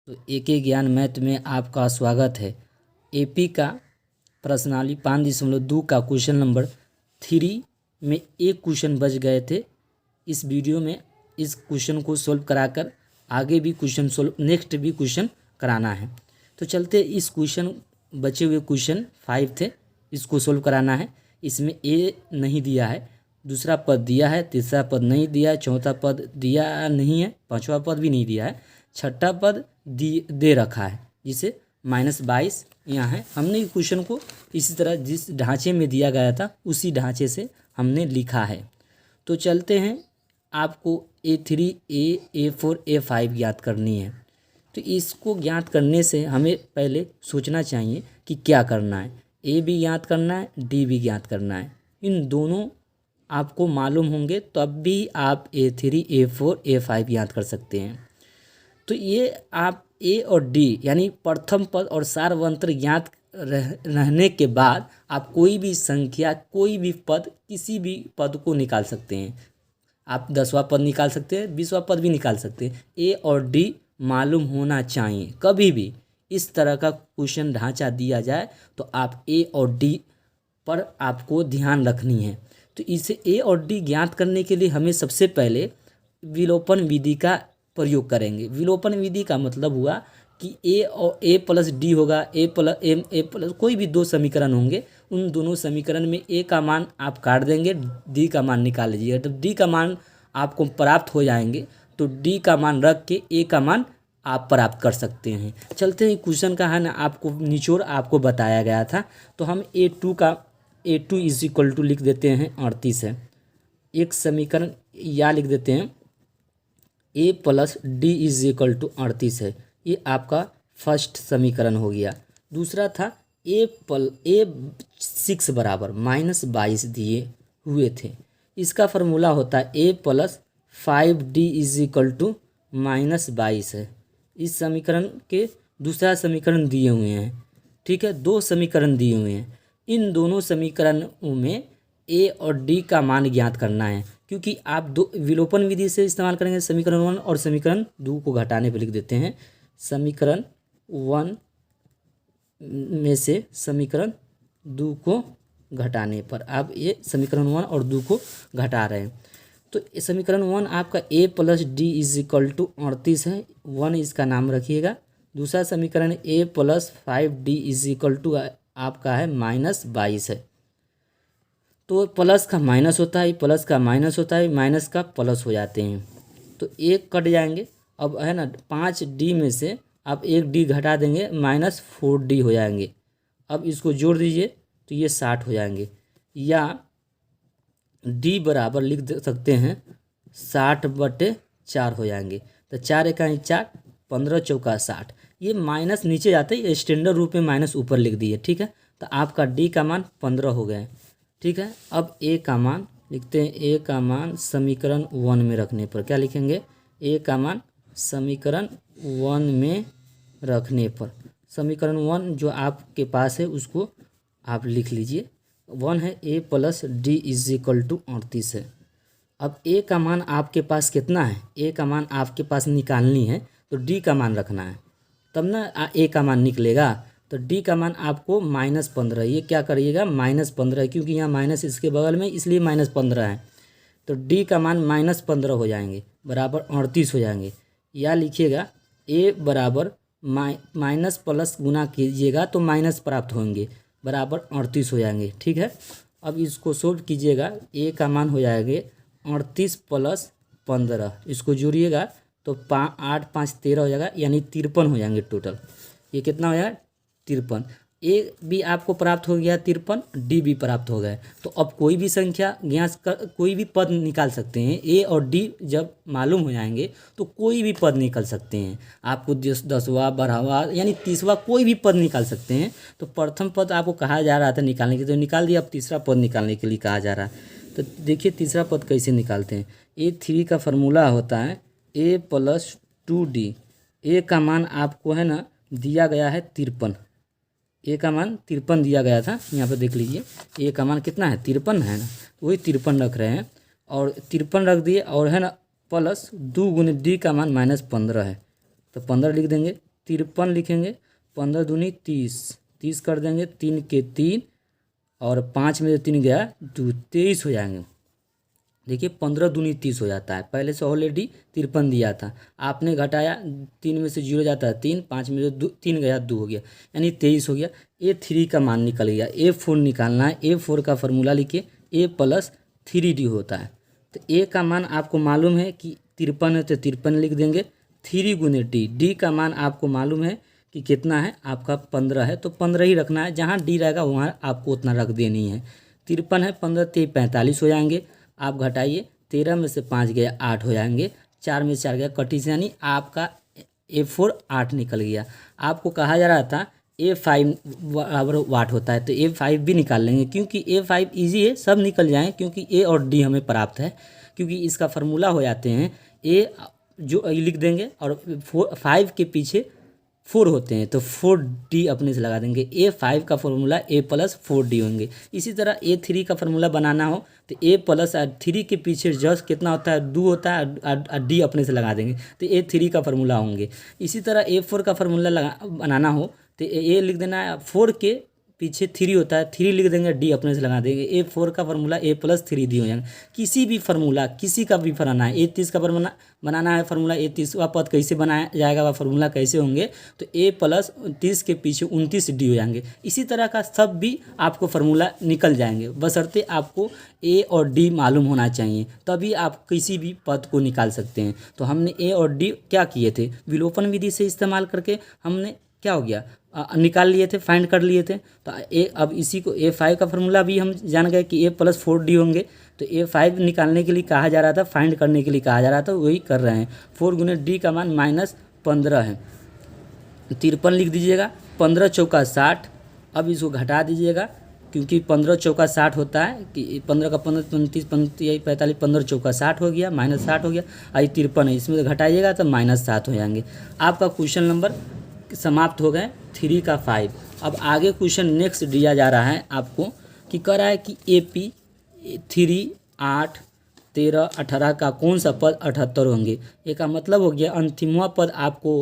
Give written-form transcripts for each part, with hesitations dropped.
तो एके ज्ञान मैथ में आपका स्वागत है। एपी का प्रश्नावली 5.2 का क्वेश्चन नंबर 3 में एक क्वेश्चन बच गए थे। इस वीडियो में इस क्वेश्चन को सॉल्व कराकर आगे भी क्वेश्चन सॉल्व नेक्स्ट भी क्वेश्चन कराना है। तो चलते इस क्वेश्चन बचे हुए क्वेश्चन 5 थे, इसको सॉल्व कराना है। इसमें ए नहीं दिया है, दूसरा पद दिया है, तीसरा पद नहीं दिया है, चौथा पद दिया नहीं है, पांचवा पद भी नहीं दिया है, छठा पद दे रखा है जिसे -22 यहाँ है। हमने क्वेश्चन को इसी तरह जिस ढांचे में दिया गया था उसी ढांचे से हमने लिखा है। तो चलते हैं, आपको A3 A4 A5 ज्ञात करनी है। तो इसको ज्ञात करने से हमें पहले सोचना चाहिए कि क्या करना है। ए भी ज्ञात करना है, डी भी ज्ञात करना है। इन दोनों आपको मालूम होंगे तब भी आप A3 A4 A5 ज्ञात कर सकते हैं। तो ये आप ए और डी यानी प्रथम पद और सार्वंत्र ज्ञात रहने के बाद आप कोई भी संख्या, कोई भी पद, किसी भी पद को निकाल सकते हैं। आप 10वां पद निकाल सकते हैं, 20वां पद भी निकाल सकते हैं। ए और डी मालूम होना चाहिए। कभी भी इस तरह का क्वेश्चन ढांचा दिया जाए तो आप ए और डी पर आपको ध्यान रखनी है। तो इसे ए और डी ज्ञात करने के लिए हमें सबसे पहले विलोपन विधि का प्रयोग करेंगे। विलोपन विधि का मतलब हुआ कि ए और ए प्लस डी होगा, ए प्लस कोई भी दो समीकरण होंगे, उन दोनों समीकरण में ए का मान आप काट देंगे, डी का मान निकाल लीजिएगा। जब डी का मान आपको प्राप्त हो जाएंगे तो डी का मान रख के ए का मान आप प्राप्त कर सकते हैं। चलते हैं क्वेश्चन का है ना, आपको निचोड़ आपको बताया गया था। तो हम A2 इज इक्वल टू लिख देते हैं 38 है। एक समीकरण या लिख देते हैं A plus D is equal to 38 है। ये आपका फर्स्ट समीकरण हो गया। दूसरा था A6 बराबर -22 दिए हुए थे। इसका फॉर्मूला होता है A plus 5D is equal to -22 है। इस समीकरण के दूसरा समीकरण दिए हुए हैं, ठीक है। दो समीकरण दिए हुए हैं, इन दोनों समीकरणों में ए और डी का मान ज्ञात करना है। क्योंकि आप दो विलोपन विधि से इस्तेमाल करेंगे। समीकरण 1 और समीकरण 2 को घटाने पर लिख देते हैं। समीकरण 1 में से समीकरण 2 को घटाने पर आप ये समीकरण 1 और 2 को घटा रहे हैं। तो समीकरण 1 आपका A plus D is equal to 38 है, 1 इसका नाम रखिएगा। दूसरा समीकरण A plus 5D is equal to आपका है -22 है। तो प्लस का माइनस होता है, प्लस का माइनस होता है, माइनस का प्लस हो जाते हैं, तो एक कट जाएंगे। अब है ना 5D में से आप 1D घटा देंगे, -4D हो जाएंगे। अब इसको जोड़ दीजिए तो ये 60 हो जाएंगे। या D बराबर लिख सकते हैं 60/4 हो जाएंगे। तो 4 एकाई 4, 15 चौका 60। ये माइनस नीचे जाते हैं, स्टैंडर्ड रूप में माइनस ऊपर लिख दिए, ठीक है। तो आपका D का मान 15 हो गए, ठीक है। अब ए का मान लिखते हैं। ए का मान समीकरण 1 में रखने पर क्या लिखेंगे? ए का मान समीकरण 1 में रखने पर, समीकरण 1 जो आपके पास है उसको आप लिख लीजिए। 1 है A plus D is equal to 38 है। अब ए का मान आपके पास कितना है? ए का मान आपके पास निकालनी है तो डी का मान रखना है, तब ना ए का मान निकलेगा। तो डी का मान आपको -15, ये क्या करिएगा -15, क्योंकि यहाँ माइनस इसके बगल में इसलिए -15 है। तो डी का मान -15 हो जाएंगे, बराबर 38 हो जाएंगे। या लिखिएगा ए बराबर माइनस प्लस गुना कीजिएगा तो माइनस प्राप्त होंगे, बराबर 38 हो जाएंगे, ठीक है। अब इसको सोल्व कीजिएगा, ए का मान हो जाएंगे 38 + 15, इसको जोड़िएगा तो 8 5 13 हो जाएगा, यानी 53 हो जाएंगे टोटल। ये कितना हो जाएगा? 53। ए भी आपको प्राप्त हो गया 53, डी भी प्राप्त हो गए। तो अब कोई भी संख्या ज्ञात कर, कोई भी पद निकाल सकते हैं। ए और डी जब मालूम हो जाएंगे तो कोई भी पद निकल सकते हैं। आपको 10वां 12वां यानी 30वां कोई भी पद निकाल सकते हैं। तो प्रथम पद आपको कहा जा रहा था निकालने के लिए, तो निकाल दिया। अब तीसरा पद निकालने के लिए कहा जा रहा है। तो देखिए तीसरा पद कैसे निकालते हैं। A3 का फार्मूला होता है ए प्लस 2D। ए का मान आपको है ना दिया गया है 53, ए का मान 53 दिया गया था। यहाँ पर देख लीजिए ए का मान कितना है? 53 है ना, तो वही 53 रख रहे हैं और 53 रख दिए। और है ना प्लस 2 × D का मान -15 है, तो 15 लिख देंगे। 53 लिखेंगे, 15 दूनी 30, 30 कर देंगे, 3 के 3 और 5 में से 3 गया 2, 23 हो जाएंगे। देखिए 15 दूनी 30 हो जाता है, पहले से ऑलरेडी 53 दिया था, आपने घटाया, 3 में से 0 जाता है 3, 5 में से 3 गया 2 हो गया, यानी 23 हो गया। A3 का मान निकल गया। A4 निकालना है। A4 का फॉर्मूला लिखिए, A + 3D होता है। तो A का मान आपको मालूम है कि 53 है तो 53 लिख देंगे, 3 गुने D। D का मान आपको मालूम है कि कितना है, आपका 15 है तो 15 ही रखना है, जहाँ D रहेगा वहाँ आपको उतना रख देनी है। 53 है, 15 3 45 हो जाएंगे। आप घटाइए, 13 में से 5 गया 8 हो जाएंगे, 4 में से 4 गया 25, यानी आपका A4 8 निकल गया। आपको कहा जा रहा था A5 बराबर वाट होता है, तो A5 भी निकाल लेंगे, क्योंकि A5 इजी है, सब निकल जाएँ, क्योंकि A और D हमें प्राप्त है, क्योंकि इसका फार्मूला हो जाते हैं A जो लिख देंगे और 5 के पीछे 4 होते हैं, तो 4D अपने से लगा देंगे। A5 का फॉर्मूला A + 4D होंगे। इसी तरह A3 का फार्मूला बनाना हो तो A + 3 के पीछे जस्ट कितना होता है, 2 होता है, और D अपने से लगा देंगे, तो A3 का फार्मूला होंगे। इसी तरह A4 का फार्मूला बनाना हो तो A लिख देना है, 4 के पीछे 3 होता है, 3 लिख देंगे, D अपने से लगा देंगे। A4 का फार्मूला A + 3D हो जाएगा। किसी भी फार्मूला, किसी का भी बनाना है, A30 का बनाना है फार्मूला, A30 का पद कैसे बनाया जाएगा, वह फार्मूला कैसे होंगे, तो A + 30 के पीछे 29D हो जाएंगे। इसी तरह का सब भी आपको फार्मूला निकल जाएंगे, बशर्ते आपको A और D मालूम होना चाहिए, तभी आप किसी भी पद को निकाल सकते हैं। तो हमने A और D क्या किए थे, विलोपन विधि से इस्तेमाल करके हमने क्या हो गया, निकाल लिए थे, फाइंड कर लिए थे। तो अब इसी को A5 का फार्मूला भी हम जान गए कि A + 4D होंगे, तो A5 निकालने के लिए कहा जा रहा था, फाइंड करने के लिए कहा जा रहा था, वही कर रहे हैं। 4 गुने D का मान -15 है, 53 लिख दीजिएगा, 15 चौका 60। अब इसको घटा दीजिएगा, क्योंकि 15 चौका 60 होता है कि 15 का 15 29 35 45, 15 चौका 60 हो गया, -60 हो गया, आई 53 है, इसमें घटाइएगा तो -7 हो जाएंगे। आपका क्वेश्चन नंबर समाप्त हो गए 3 का 5। अब आगे क्वेश्चन नेक्स्ट दिया जा रहा है आपको, कि कह रहा है कि AP 3 8 13 18 का कौन सा पद 78 होंगे। ये का मतलब हो गया अंतिमवा पद आपको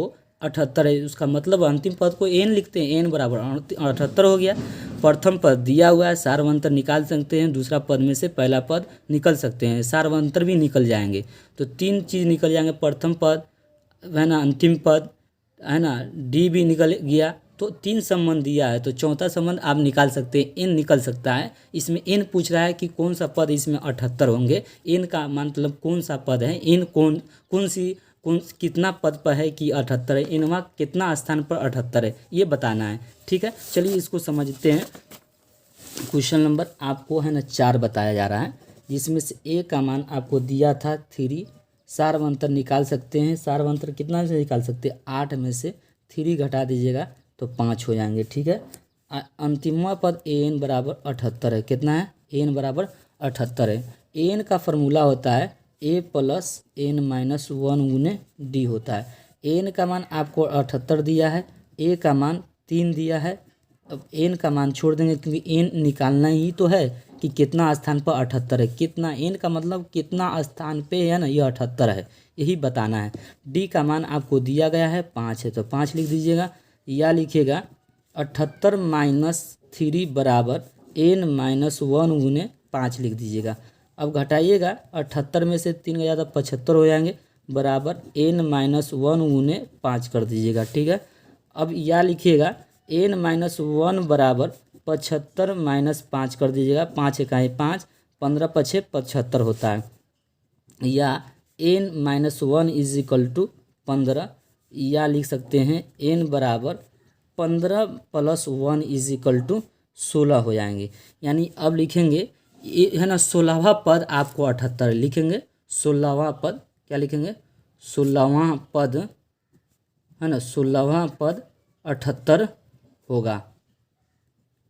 78 है, उसका मतलब अंतिम पद को n लिखते हैं, n बराबर 78 हो गया। प्रथम पद दिया हुआ है, सार्वंतर निकाल सकते हैं, दूसरा पद में से पहला पद निकल सकते हैं, सार्वंतर भी निकल जाएंगे, तो 3 चीज़ निकल जाएंगे, प्रथम पद है ना, अंतिम पद है ना, D भी निकल गया, तो 3 संबंध दिया है, तो चौथा संबंध आप निकाल सकते हैं, n निकल सकता है। इसमें n पूछ रहा है कि कौन सा पद इसमें 78 होंगे, n का मतलब कौन सा पद है, n कौन कितना पद पर है कि 78 है, nवा कितना स्थान पर 78 है, ये बताना है। ठीक है, चलिए इसको समझते हैं। क्वेश्चन नंबर आपको है ना 4 बताया जा रहा है, जिसमें से A का मान आपको दिया था 3, सार्वंतर निकाल सकते हैं, सार्वंतर कितना से निकाल सकते हैं, 8 में से 3 घटा दीजिएगा तो 5 हो जाएंगे। ठीक है, अंतिमवा पद an बराबर 78 है, कितना है, an बराबर 78 है। an का फार्मूला होता है A + n-1 गुने D होता है। n का मान आपको 78 दिया है, A का मान 3 दिया है। अब n का मान छोड़ देंगे, क्योंकि n निकालना ही तो है कि कितना स्थान पर 78 है, कितना n का मतलब कितना स्थान पे है ना, ये 78 है, यही बताना है। D का मान आपको दिया गया है 5 है, तो 5 लिख दीजिएगा, या लिखिएगा 78 - 3 बराबर n-1 गुने 5 लिख दीजिएगा। अब घटाइएगा, 78 में से 3 गया तो 75 हो जाएंगे, बराबर n-1 गुने 5 कर दीजिएगा। ठीक है, अब या लिखिएगा n-1 बराबर 75 - 5 कर दीजिएगा, 5 एकाई 5, 15 पछे 75 होता है, या n-1 = 15, या लिख सकते हैं n बराबर 15 + 1 = 16 हो जाएंगे। यानी अब लिखेंगे ये है ना, 16वां पद आपको 78 लिखेंगे, 16वां पद क्या लिखेंगे, 16वां पद है ना, 16वां पद 78 होगा।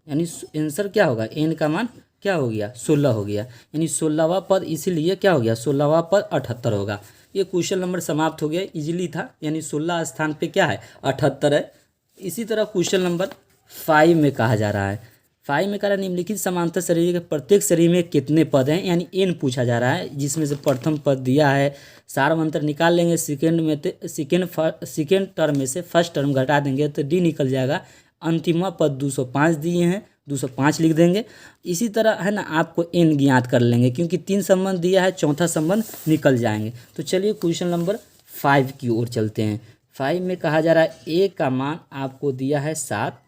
यानी आंसर क्या होगा, n का मान क्या हो गया, 16 हो गया, यानी 16वां पद इसीलिए क्या हो गया, 16वां पद 78 होगा। ये क्वेश्चन नंबर समाप्त हो गया, इजीली था, यानी 16 स्थान पे क्या है, 78 है। इसी तरह क्वेश्चन नंबर 5 में कहा जा रहा है, फाइव में कह रहा है निम्नलिखित समांतर शरीर के प्रत्येक शरीर में कितने पद हैं, यानी एन पूछा जा रहा है, जिसमें से प्रथम पद दिया है, सार्वमंत्र निकाल लेंगे, सेकेंड टर्म में से फर्स्ट टर्म घटा देंगे तो डी निकल जाएगा। अंतिमा पद 205 दिए हैं, 205 लिख देंगे। इसी तरह है ना आपको एन ज्ञात कर लेंगे, क्योंकि 3 संबंध दिया है, चौथा संबंध निकल जाएंगे। तो चलिए क्वेश्चन नंबर 5 की ओर चलते हैं। 5 में कहा जा रहा है ए का मान आपको दिया है 7,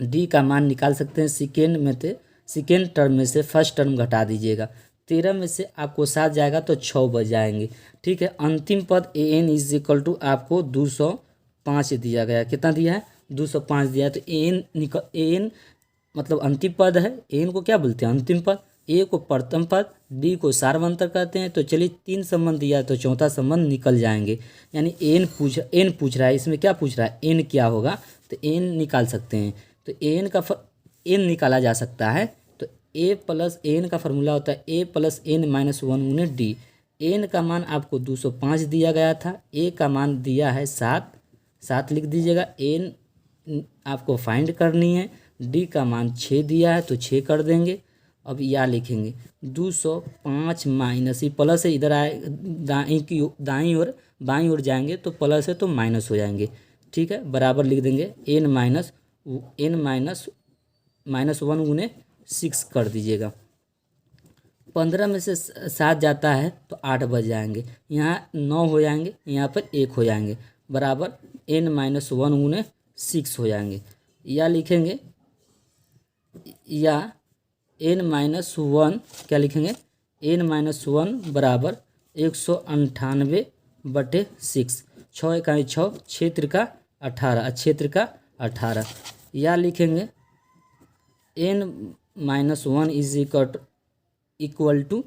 डी का मान निकाल सकते हैं सेकेंड टर्म में से फर्स्ट टर्म घटा दीजिएगा। 13 में से आपको 7 जाएगा तो 6 बच जाएंगे, ठीक है। अंतिम पद A N is equal to आपको 205 दिया गया, कितना दिया है 205 दिया है। तो ए एन मतलब अंतिम पद है, ए एन को क्या बोलते हैं अंतिम पद, ए को प्रथम पद, डी को सार्वंतर कहते हैं। तो चलिए 3 संबंध दिया है तो चौथा संबंध निकल जाएंगे, यानी एन पूछ रहा है, इसमें क्या पूछ रहा है एन क्या होगा, तो एन निकाल सकते हैं। तो एन निकाला जा सकता है, तो ए प्लस एन का फॉर्मूला होता है ए प्लस एन माइनस 1 गुने डी। एन का मान आपको 205 दिया गया था, ए का मान दिया है 7 लिख दीजिएगा। एन आपको फाइंड करनी है, डी का मान 6 दिया है तो 6 कर देंगे। अब या लिखेंगे 205 माइनस, ये प्लस है इधर आए दाईं ओर बाईं ओर जाएंगे तो प्लस है तो माइनस हो जाएंगे, ठीक है। बराबर लिख देंगे एन माइनस 1 गुने 6 कर दीजिएगा। 15 में से 7 जाता है तो 8 बच जाएंगे, यहाँ 9 हो जाएंगे, यहाँ पर 1 हो जाएंगे, बराबर एन माइनस 1 गुने 6 हो जाएंगे। या लिखेंगे या एन माइनस 1 क्या लिखेंगे, एन माइनस 1 बराबर 198/6, 6 इकाई 6, 6 त्रिका 18, 6 त्रिका 18। या लिखेंगे n minus 1 is equal to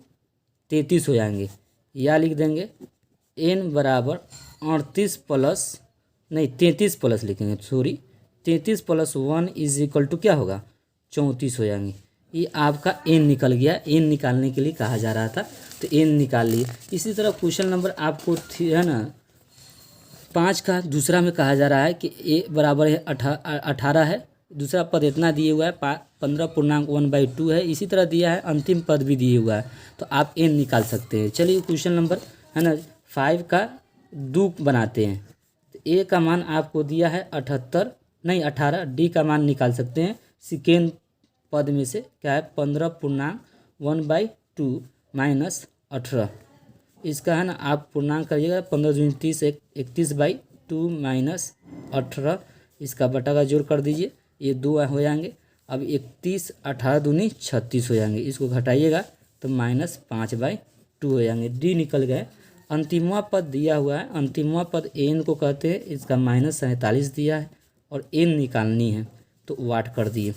33 हो जाएंगे। या लिख देंगे एन बराबर 33 प्लस लिखेंगे, 33 प्लस 1 इज इक्वल टू क्या होगा 34 हो जाएंगे। ये आपका एन निकल गया, एन निकालने के लिए कहा जा रहा था तो एन निकाल लिए। इसी तरह क्वेश्चन नंबर आपको है ना 5 का दूसरा में कहा जा रहा है कि ए बराबर है 18 है, दूसरा पद इतना दिए हुआ है 15.1/2 है। इसी तरह दिया है अंतिम पद भी दिए हुआ है, तो आप एन निकाल सकते हैं। चलिए क्वेश्चन नंबर है ना 5 का 2 बनाते हैं। तो ए का मान आपको दिया है 18, डी का मान निकाल सकते हैं सेकेंड पद में से क्या है 15.1/2 माइनस 18। इसका है ना आप पूर्णांक करिएगा 15 दूनी 30, 31/2 माइनस 18, इसका बटा का जोड़ कर दीजिए, ये 2 हो जाएंगे। अब 31, 18 दूनी 36 हो जाएंगे, इसको घटाइएगा तो माइनस 5/2 हो जाएंगे, डी निकल गए। अंतिमवा पद दिया हुआ है, अंतिमवा पद एन को कहते हैं, इसका -47 दिया है और एन निकालनी है तो वाट कर दिए।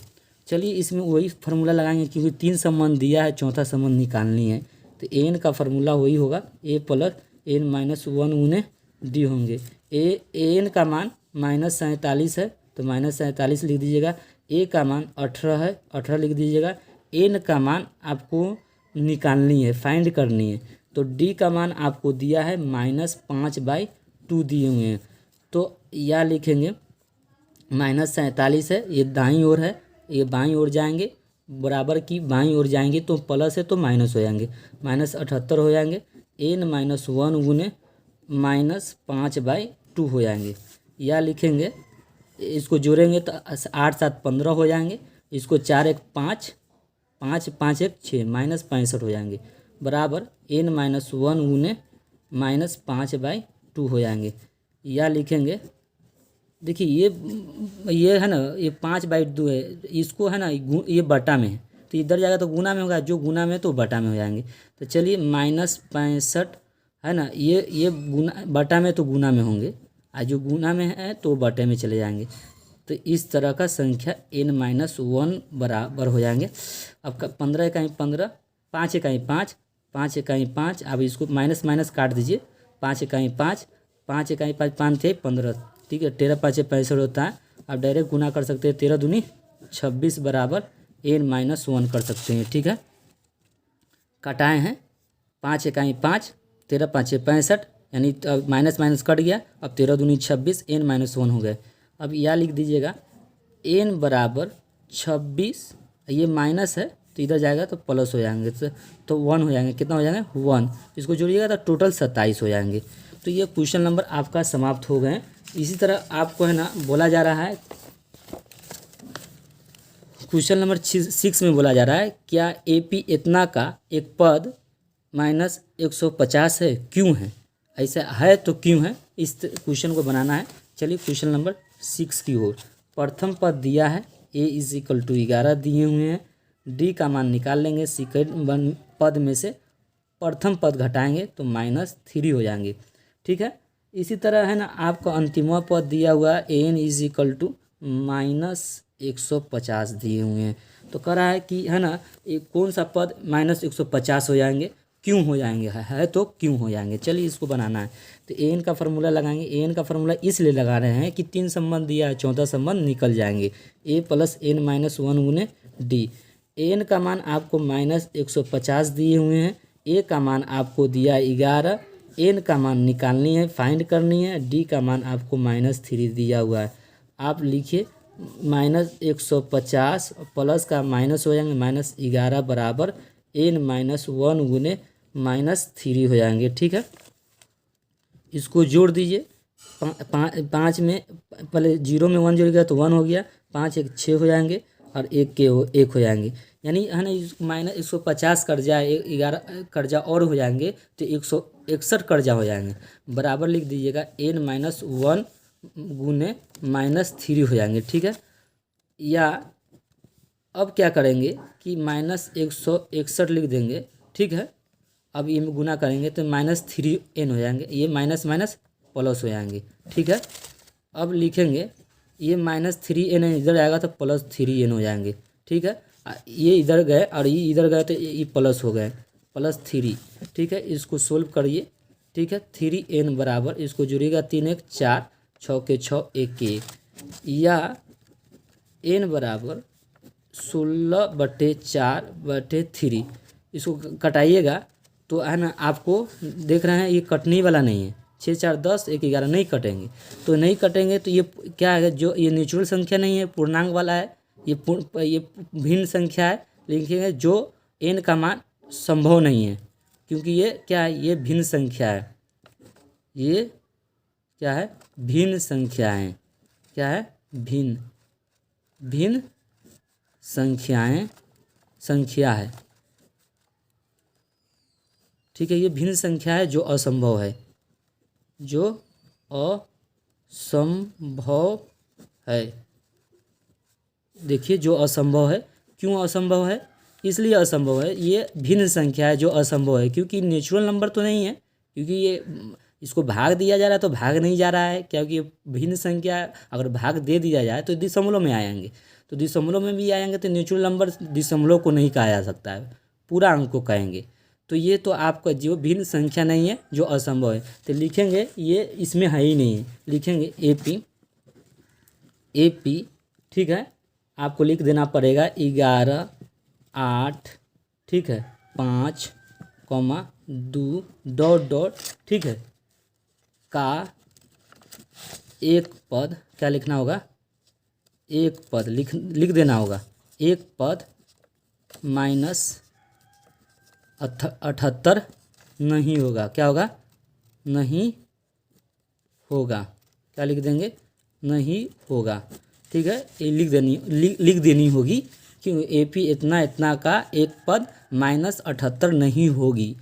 चलिए इसमें वही फार्मूला लगाएंगे, क्योंकि 3 संबंध दिया है, चौथा संबंध निकालनी है तो एन का फार्मूला वही होगा ए प्लस एन माइनस 1 गुने डी होंगे। एन का मान -47 है तो -47 लिख दीजिएगा, ए का मान 18 है 18 लिख दीजिएगा। एन का मान आपको निकालनी है, फाइंड करनी है, तो डी का मान आपको दिया है -5/2 दिए हुए हैं। तो या लिखेंगे -47 है, ये दाईं ओर है, ये बाईं ओर जाएंगे, बराबर की बाईं ओर जाएंगे तो प्लस है तो माइनस हो जाएंगे, -78 हो जाएंगे। एन माइनस 1 गुने -5/2 हो जाएंगे। या लिखेंगे इसको जोड़ेंगे तो 8 7 15 हो जाएंगे, इसको 4 1 5, 5 5 1 6 -65 हो जाएंगे, बराबर एन माइनस 1 गुने -5/2 हो जाएंगे। या लिखेंगे देखिए ये है ना ये 5/2 है, इसको है ना ये बटा में है तो इधर जाएगा तो गुना में होगा, जो गुना में तो बटा में हो जाएंगे। तो चलिए -65 है ना, ये गुना बटा में तो गुना में होंगे, और जो गुना में है तो बटे में चले जाएंगे। तो इस तरह का संख्या n-1 बराबर हो जाएंगे। अब 15 इकाई 15, 5 इकाई 5, 5 इकाई 5, अब इसको माइनस माइनस काट दीजिए, 5 इकाई 5, 5 इकाई 5, 5 थे 15, ठीक है, 13 5 65 होता है। अब डायरेक्ट गुना कर सकते हैं, 13 दूनी 26 बराबर n-1 कर सकते हैं, ठीक है। कटाए हैं 5 इकाई 5, 13 5 65, यानी माइनस माइनस कट गया, अब 13 दूनी 26, n-1 हो गए। अब या लिख दीजिएगा n बराबर 26, ये माइनस है तो इधर जाएगा तो प्लस हो जाएंगे, तो 1 हो जाएंगे। कितना हो जाएंगे 1, इसको जोड़िएगा तो टोटल 27 हो जाएंगे। तो ये क्वेश्चन नंबर आपका समाप्त हो गए। इसी तरह आपको है ना बोला जा रहा है, क्वेश्चन नंबर 6 में बोला जा रहा है क्या AP इतना का एक पद -150 है, क्यों है? ऐसा है तो क्यों है, इस क्वेश्चन को बनाना है। चलिए क्वेश्चन नंबर 6 की ओर। प्रथम पद दिया है A = 11 दिए हुए हैं, D का मान निकाल लेंगे। सेकंड पद में से प्रथम पद घटाएंगे तो -3 हो जाएंगे, ठीक है। इसी तरह है ना आपको अंतिमवा पद दिया हुआ AN = -150 दिए हुए हैं। तो कह रहा है कि है ना एक कौन सा पद -150 हो जाएंगे, क्यों हो जाएंगे, है तो क्यों हो जाएंगे। चलिए इसको बनाना है। तो AN का फार्मूला लगाएंगे। AN का फार्मूला इसलिए लगा रहे हैं कि 3 संबंध दिया है, चौथा संबंध निकल जाएंगे। A + n - 1 गुने D। AN का मान आपको -150 दिए हुए हैं, A का मान आपको दिया 11, N का मान निकालनी है, फाइंड करनी है, D का मान आपको -3 दिया हुआ है। आप लिखिए -150 प्लस का माइनस हो जाएंगे -11 बराबर n - 1 गुने -3 हो जाएंगे, ठीक है। इसको जोड़ दीजिए। 5 में पहले 0 में 1 जोड़ गया तो 1 हो गया, 5 1 6 हो जाएंगे और 1 हो जाएंगे। यानी है ना -150 कर्जा 11 कर्जा और हो जाएंगे तो 161 कर्जा हो जाएंगे। बराबर लिख दीजिएगा n - 1 गुने -3 हो जाएंगे, ठीक है। या अब क्या करेंगे कि -161 लिख देंगे, ठीक है। अब ये में गुना करेंगे तो -3n हो जाएंगे, ये माइनस माइनस प्लस हो जाएंगे, ठीक है। अब लिखेंगे ये -3n इधर आएगा तो +3n हो जाएंगे, ठीक है। ये इधर गए और ये इधर गए तो ये प्लस हो गए, +3, ठीक है। इसको सोल्व करिए, ठीक है। 3n बराबर इसको जुड़ेगा 3 1 4, 6 के 6 1 के 1, या n बराबर 16/4/3। इसको कटाइएगा तो है ना आपको देख रहे हैं ये कटने वाला नहीं है, 6 4 10 1 11 नहीं कटेंगे। तो नहीं कटेंगे तो ये क्या है, जो ये नेचुरल संख्या नहीं है, पूर्णांक वाला है, ये भिन्न संख्या है। लिखेंगे जो n का मान संभव नहीं है, क्योंकि ये क्या है, ये भिन्न संख्या है। ये क्या है, भिन्न संख्या है। क्या है, भिन्न संख्या है, ठीक है। ये भिन्न संख्या है जो असंभव है, जो असंभव है। देखिए जो असंभव है, क्यों असंभव है, इसलिए असंभव है, ये भिन्न संख्या है जो असंभव है, क्योंकि नेचुरल नंबर तो नहीं है, क्योंकि ये इसको भाग दिया जा रहा है तो भाग नहीं जा रहा है, क्योंकि भिन्न संख्या अगर भाग दे दिया जाए तो दशमलव में आएंगे, तो दशमलव में भी आएंगे तो नेचुरल नंबर दशमलव को नहीं कहा जा सकता है, पूरा अंक को कहेंगे। तो ये तो आपका जो भिन्न संख्या नहीं है जो असंभव है, तो लिखेंगे ये इसमें है ही नहीं है। लिखेंगे AP, ठीक है। आपको लिख देना पड़ेगा 11 8, ठीक है, 5, 2 डॉट डॉट, ठीक है, का एक पद, क्या लिखना होगा, एक पद लिख देना होगा, एक पद -78 नहीं होगा। क्या होगा, नहीं होगा, क्या लिख देंगे, नहीं होगा, ठीक है। ये लिख देनी होगी क्यों, AP इतना का एक पद -78 नहीं होगी,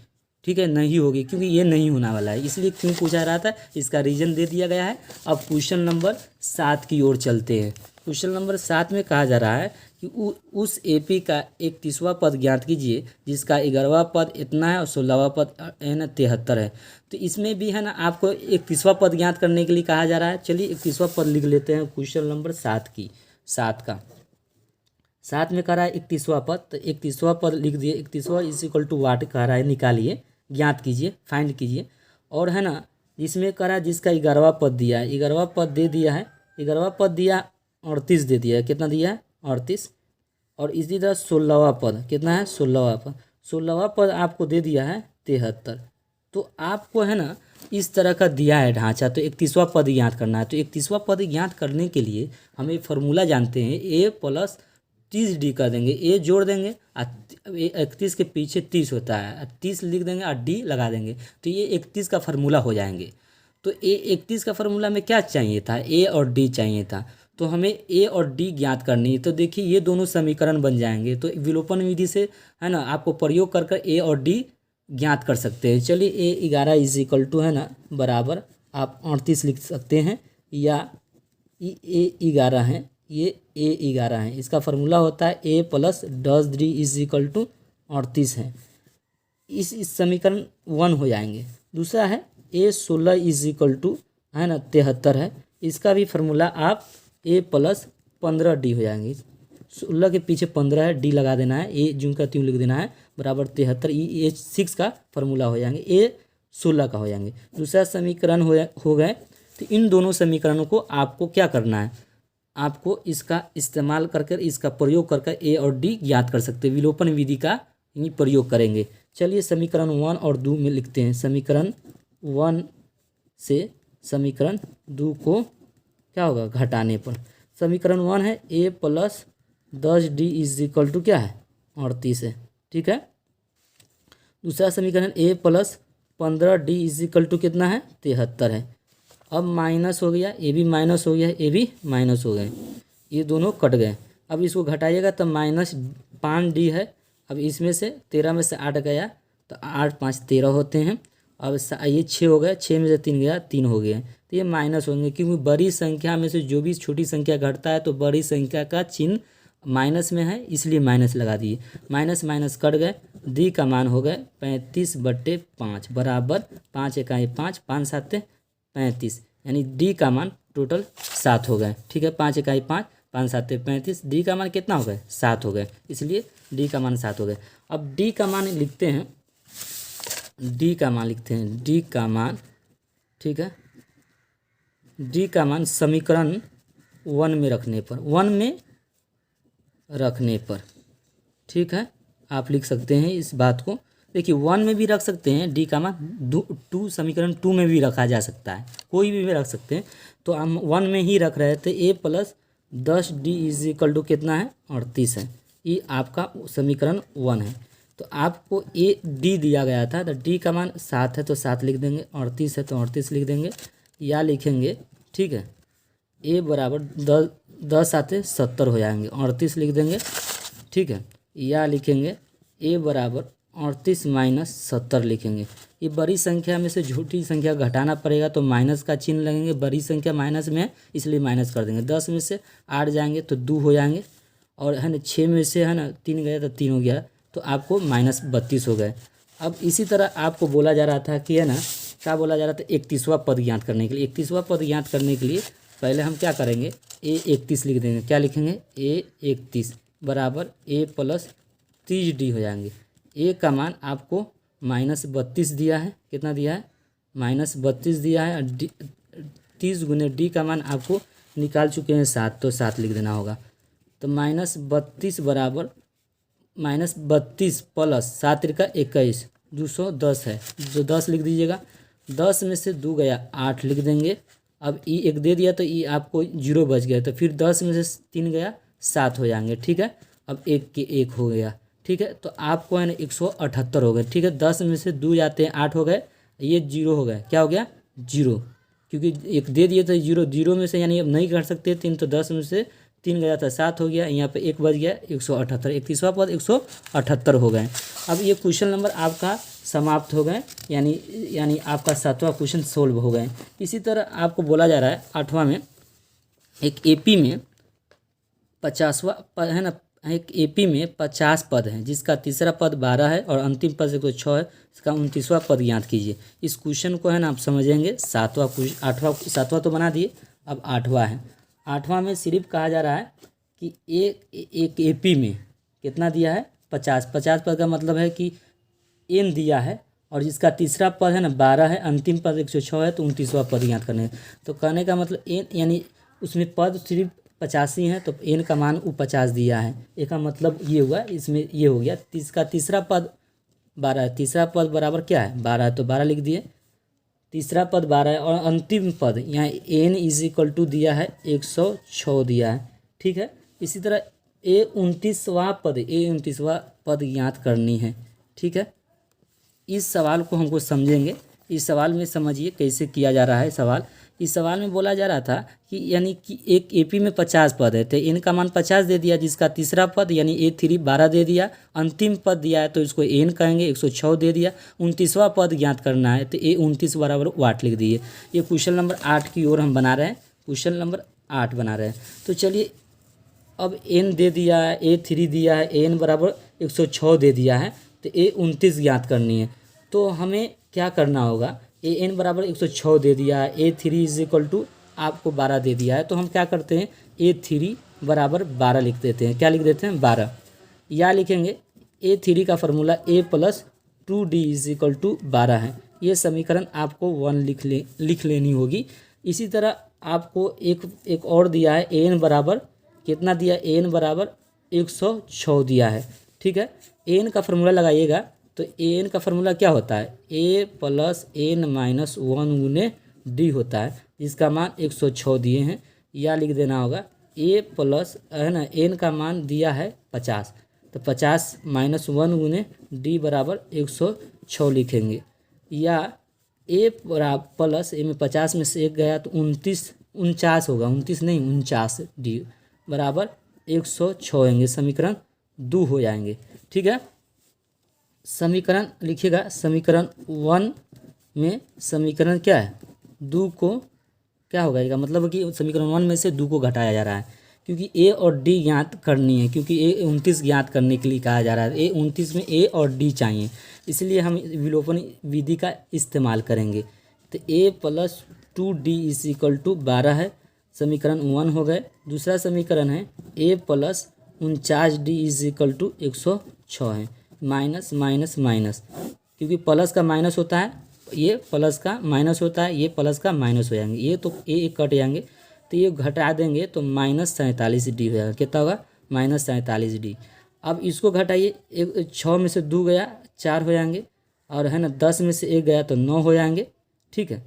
ठीक है, नहीं होगी, क्योंकि ये नहीं होने वाला है, इसलिए क्यों पूछा रहा था, इसका रीजन दे दिया गया है। अब क्वेश्चन नंबर 7 की ओर चलते हैं। क्वेश्चन नंबर 7 में कहा जा रहा है कि उस AP का 31वां पद ज्ञात कीजिए जिसका 11वां पद इतना है और 16वां पद है ना 73 है। तो इसमें भी है ना आपको 31वां पद ज्ञात करने के लिए कहा जा रहा है। चलिए 31वां पद लिख लेते हैं क्वेश्चन नंबर 7 का 7 में कह रहा है 31वां पद, तो 31वां पद लिख दिए। 31वां = वाट कह रहा है, निकालिए, ज्ञात कीजिए, फाइंड कीजिए। और है ना जिसमें कह रहा है जिसका 11वां पद दिया है, 11वां पद दे दिया है, 11वां पद दिया 38 दे दिया है, कितना दिया है 38। और इसी तरह 16वां पद कितना है, 16वां पद आपको दे दिया है 73। तो आपको है ना इस तरह का दिया है ढांचा, तो 31वां पद ज्ञात करना है। तो 31वां पद ज्ञात करने के लिए हम एक फार्मूला जानते हैं, A + 30D कर देंगे, ए जोड़ देंगे, 31 के पीछे 30 होता है, 30 लिख देंगे और डी लगा देंगे, तो ये 31 का फार्मूला हो जाएंगे। तो ए 31 का फार्मूला में क्या चाहिए था, ए और डी चाहिए था, तो हमें ए और डी ज्ञात करनी है। तो देखिए ये दोनों समीकरण बन जाएंगे। तो विलोपन विधि से है ना आपको प्रयोग कर ए और डी ज्ञात कर सकते हैं। चलिए ए 11 इज इक्वल टू है ना बराबर आप 38 लिख सकते हैं, या ए 11 है, ये ए 11 है, इसका फार्मूला होता है A plus 10D is equal to 38 है। इस समीकरण 1 हो जाएंगे। दूसरा है ए 16 इज इक्वल टू है ना 73 है, इसका भी फार्मूला आप ए प्लस 15D हो जाएंगे। 16 के पीछे 15 है, डी लगा देना है, ए जूं का त्यों लिख देना है, बराबर 73 ए 6 का फार्मूला हो जाएंगे, ए 16 का हो जाएंगे। दूसरा समीकरण हो गए। तो इन दोनों समीकरणों को आपको क्या करना है, आपको इसका इस्तेमाल करके इसका प्रयोग करके ए और डी ज्ञात कर सकते हैं। विलोपन विधि का ही प्रयोग करेंगे। चलिए समीकरण 1 और 2 में लिखते हैं। समीकरण 1 से समीकरण 2 को क्या होगा घटाने पर, समीकरण 1 है A plus 10D is equal to क्या है 38 है, ठीक है। दूसरा समीकरण A plus 15D is equal to कितना है 73 है। अब माइनस हो गया, ए भी माइनस हो गया, ए भी माइनस हो गए, ये दोनों कट गए। अब इसको घटाइएगा तो माइनस 5D है। अब इसमें से 13 में से 8 गया तो 8 5 13 होते हैं। अब ये 6 हो गए, 6 में से 3 गया 3 हो गए, तो ये माइनस होंगे, क्योंकि बड़ी संख्या में से जो भी छोटी संख्या घटता है तो बड़ी संख्या का चिन्ह माइनस में है, इसलिए माइनस लगा दिए। माइनस माइनस कट गए, डी का मान हो गए 35/5 बराबर 5 इकाई 5 5 7 35, यानी डी का मान टोटल 7 हो गए, ठीक है। 5 इकाई 5 5 7 35, डी का मान कितना हो गए 7 हो गए, इसलिए डी का मान 7 हो गए। अब डी का मान लिखते हैं, डी का मान लिखते हैं, डी का मान, ठीक है, डी का मान समीकरण 1 में रखने पर, 1 में रखने पर, ठीक है, आप लिख सकते हैं इस बात को। देखिए 1 में भी रख सकते हैं डी का मान, 2 समीकरण 2 में भी रखा जा सकता है, कोई भी रख सकते हैं। तो हम 1 में ही रख रहे थे। A plus 10D is equal to कितना है 38 है, ये आपका समीकरण 1 है। तो आपको ए डी दिया गया था, तो डी का मान 7 है तो 7 लिख देंगे, 38 है तो 38 लिख देंगे, या लिखेंगे, ठीक है। ए बराबर 10 7 70 हो जाएंगे, 38 लिख देंगे, ठीक है, या लिखेंगे ए बराबर 38 माइनस 70 लिखेंगे। ये बड़ी संख्या में से छोटी संख्या घटाना पड़ेगा तो माइनस का चिन्ह लगेंगे, बड़ी संख्या माइनस में है इसलिए माइनस कर देंगे। 10 में से 8 जाएंगे तो 2 हो जाएंगे, और है ना 6 में से है ना 3 गया तो 3 हो गया, तो आपको -32 हो गए। अब इसी तरह आपको बोला जा रहा था कि है ना क्या बोला जा रहा था, 31वां पद ज्ञात करने के लिए। 31वां पद ज्ञात करने के लिए पहले हम क्या करेंगे, ए 31 लिख देंगे, क्या लिखेंगे ए 31 बराबर ए प्लस 30D हो जाएंगे। ए का मान आपको -32 दिया है, कितना दिया है -32 दिया है, 30 गुने डी का मान आपको निकाल चुके हैं 7, तो 7 लिख देना होगा। तो -32 बराबर -32 प्लस 7 त्रिका 21 210 है, जो 10 लिख दीजिएगा। 10 में से 2 गया 8 लिख देंगे। अब ई 1 दे दिया तो ई आपको 0 बच गया, तो फिर 10 में से 3 गया 7 हो जाएंगे, ठीक है। अब 1 के 1 हो गया, ठीक है, तो आपको है ना 178 हो गए, ठीक है। 10 में से 2 जाते हैं 8 हो गए, ये 0 हो गए, क्या हो गया 0, क्योंकि 1 दे दिए तो 0 में से यानी अब नहीं कर सकते 3, तो 10 में से 3 गया था 7 हो गया, यहाँ पे 1 बच गया 178, 31वां पद 178 हो गए। अब ये क्वेश्चन नंबर आपका समाप्त हो गए, यानी आपका 7वां क्वेश्चन सोल्व हो गए। इसी तरह आपको बोला जा रहा है 8वां में, एक एपी में 50वां पद है ना, एक एपी में 50 पद हैं, जिसका तीसरा पद 12 है और अंतिम पद 106 है, इसका 29वां पद ज्ञात कीजिए। इस क्वेश्चन को है ना आप समझेंगे। 7वां तो बना दिए, अब 8वां है। 8वां में सिर्फ कहा जा रहा है कि एक एपी में कितना दिया है 50 पद का मतलब है कि एन दिया है, और जिसका तीसरा पद है ना 12 है, अंतिम पद 106 है, तो 29वां पद ज्ञात करने। तो कहने का मतलब एन यानी उसमें पद सिर्फ 85 हैं, तो एन का मान 50 दिया है। ए का मतलब ये हुआ, इसमें ये हो गया। इसका तीसरा पद 12 है, तीसरा पद बराबर क्या है 12 है, तो 12 लिख दिए, तीसरा पद 12 है, और अंतिम पद यहाँ एन इज इक्वल टू दिया है 106 दिया है, ठीक है। इसी तरह A29वां पद ज्ञात करनी है। ठीक है, इस सवाल को हमको समझेंगे। इस सवाल में समझिए कैसे किया जा रहा है सवाल। इस सवाल में बोला जा रहा था कि यानी कि एक एपी में 50 पद है, तो एन का मान 50 दे दिया, जिसका तीसरा पद यानी A3 12 दे दिया, अंतिम पद दिया है तो इसको एन कहेंगे, 106 दे दिया। 29वां पद ज्ञात करना है तो A29 बराबर वाट लिख दिए। ये क्वेश्चन नंबर 8 की ओर हम बना रहे हैं, क्वेश्चन नंबर 8 बना रहे हैं। तो चलिए, अब एन दे दिया है, A3 दिया है, एन बराबर 106 दे दिया है, तो A29 ज्ञात करनी है। तो हमें क्या करना होगा, एन बराबर 106 दे दिया है, A3 इज इक्वल टू आपको 12 दे दिया है, तो हम क्या करते हैं A3 बराबर 12 लिख देते हैं। क्या लिख देते हैं 12, या लिखेंगे A3 का formula A+2D is equal to 12 है। ये समीकरण आपको 1 लिख लेनी होगी। इसी तरह आपको एक और दिया है, एन बराबर कितना दिया, एन बराबर 106 दिया है। ठीक है, एन का फार्मूला लगाइएगा तो एन का फार्मूला क्या होता है, A+n-1 गुने डी होता है, जिसका मान 106 दिए हैं। या लिख देना होगा A प्लस है ना, एन का मान दिया है 50, तो 50-1 गुने डी बराबर 106 लिखेंगे। या A प्लस ए में 50 में से एक गया तो 49 होगा, 29 नहीं 49, डी बराबर 106 होंगे, समीकरण 2 हो जाएंगे। ठीक है, समीकरण लिखिएगा, समीकरण 1 में समीकरण क्या है 2 को क्या होगा, इसका मतलब कि समीकरण 1 में से 2 को घटाया जा रहा है, क्योंकि ए और डी ज्ञात करनी है, क्योंकि A29 ज्ञात करने के लिए कहा जा रहा है। A29 में ए और डी चाहिए, इसलिए हम विलोपन विधि का इस्तेमाल करेंगे। तो A+2D इज इक्वल टू 12 है, समीकरण 1 हो गए। दूसरा समीकरण है A+49D इज इक्वल टू 106 है, माइनस माइनस माइनस, क्योंकि प्लस का माइनस होता है, ये प्लस का माइनस होता है, ये प्लस का माइनस हो जाएंगे, ये तो ए कट जाएंगे, तो ये घटा देंगे तो -47D हो जाएगा। कितना होगा, -47D। अब इसको घटाइए, 6 में से 2 गया 4 हो जाएंगे, और है ना 10 में से 1 गया तो 9 हो जाएंगे। ठीक है,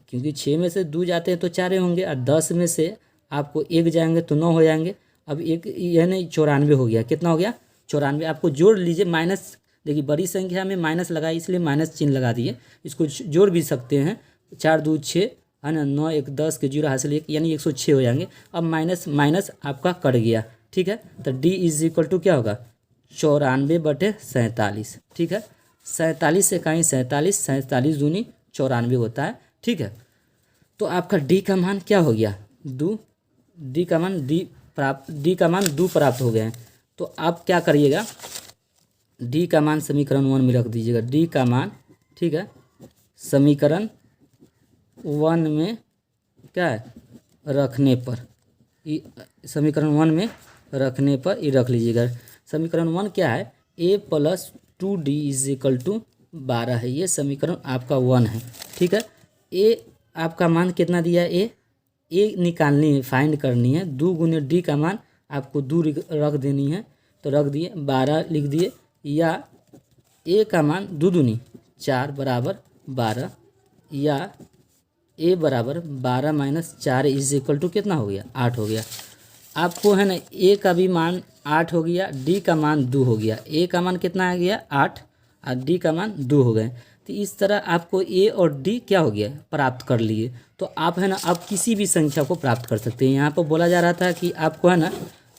क्योंकि 6 में से 2 जाते हैं तो 4 होंगे, और 10 में से आपको 1 जाएंगे तो 9 हो जाएंगे। अब एक यह नहीं 94 हो गया, कितना हो गया 94। आपको जोड़ लीजिए, माइनस देखिए बड़ी संख्या में माइनस लगाई इसलिए माइनस चिन्ह लगा दिए, इसको जोड़ भी सकते हैं, 4 2 6 है ना, 9 1 10 के 0 हासिल 1 यानी 106 हो जाएंगे। अब माइनस माइनस आपका कट गया। ठीक है, तो D इज इक्वल टू क्या होगा 94/47। ठीक है, 47 से कहीं 47, 47 दूनी 94 होता है। ठीक है, तो आपका D का मान क्या हो गया 2, D का मान D प्राप्त 2 प्राप्त हो गए हैं। तो आप क्या करिएगा, D का मान समीकरण 1 में रख दीजिएगा, D का मान। ठीक है, समीकरण 1 में क्या है रखने पर, समीकरण 1 में रखने पर ये रख लीजिएगा। समीकरण 1 क्या है, A+2D इज इक्वल टू 12 है, ये समीकरण आपका 1 है। ठीक है, A आपका मान कितना दिया है, ए निकालनी है, फाइंड करनी है। 2 गुने D का मान आपको 2 रख देनी है, तो रख दिए 12 लिख दिए। या A का मान 2 दूनी 4 बराबर 12, या A बराबर 12 - 4 इज इक्वल टू कितना हो गया 8 हो गया। आपको है ना A का भी मान 8 हो गया, D का मान 2 हो गया। A का मान कितना आ गया 8 और D का मान 2 हो गए। तो इस तरह आपको A और D क्या हो गया प्राप्त कर लिए। तो आप है ना आप किसी भी संख्या को प्राप्त कर सकते हैं। यहाँ पर बोला जा रहा था कि आपको है ना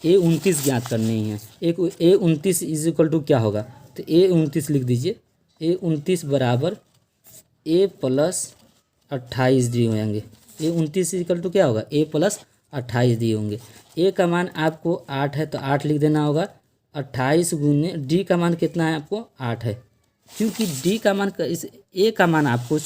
A29 ज्ञात करनी है। एक A29 इज इक्वल टू क्या होगा, तो A29 लिख दीजिए, A29 बराबर A+28D हो जाएंगे। A29 इक्वल टू क्या होगा A+28D होंगे। A का मान आपको 8 है तो 8 लिख देना होगा। 28 गुने D का मान कितना है आपको 8 है, क्योंकि D का मान इस A का मान आपको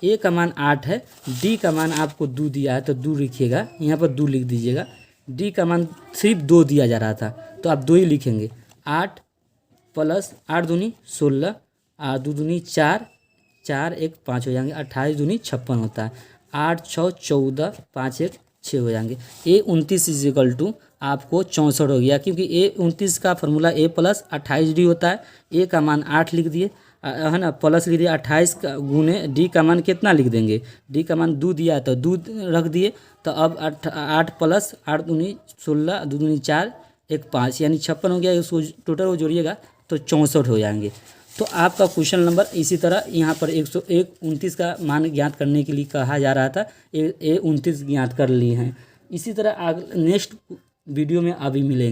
A का मान 8 है, D का मान आपको 2 दिया है तो 2 लिखिएगा, यहाँ पर 2 लिख दीजिएगा। D का मान सिर्फ 2 दिया जा रहा था तो आप 2 ही लिखेंगे। 8 + 8 दूनी 16, 8 2 दूनी 4, 4 1 5 हो जाएंगे। 28 दूनी 56 होता है। 8 6 14, 5 1 6 हो जाएंगे। A29 इज इक्वल टू आपको 64 हो गया, क्योंकि A29 का फार्मूला A+28D होता है। A का मान 8 लिख दिए है ना, प्लस लिख दिए 28 का गुने D का मान कितना लिख देंगे, D का मान 2 दिया है तो 2 रख दिए। तो अब 8 + 8 दूनी 16, 2 दूनी 4, एक 5 यानी 56 हो गया। उसको टोटल वो जोड़िएगा तो 64 हो जाएंगे। तो आपका क्वेश्चन नंबर इसी तरह यहाँ पर 101 29 का मान ज्ञात करने के लिए कहा जा रहा था। ये 29 ज्ञात कर लिए हैं। इसी तरह नेक्स्ट वीडियो में अभी मिलेंगे।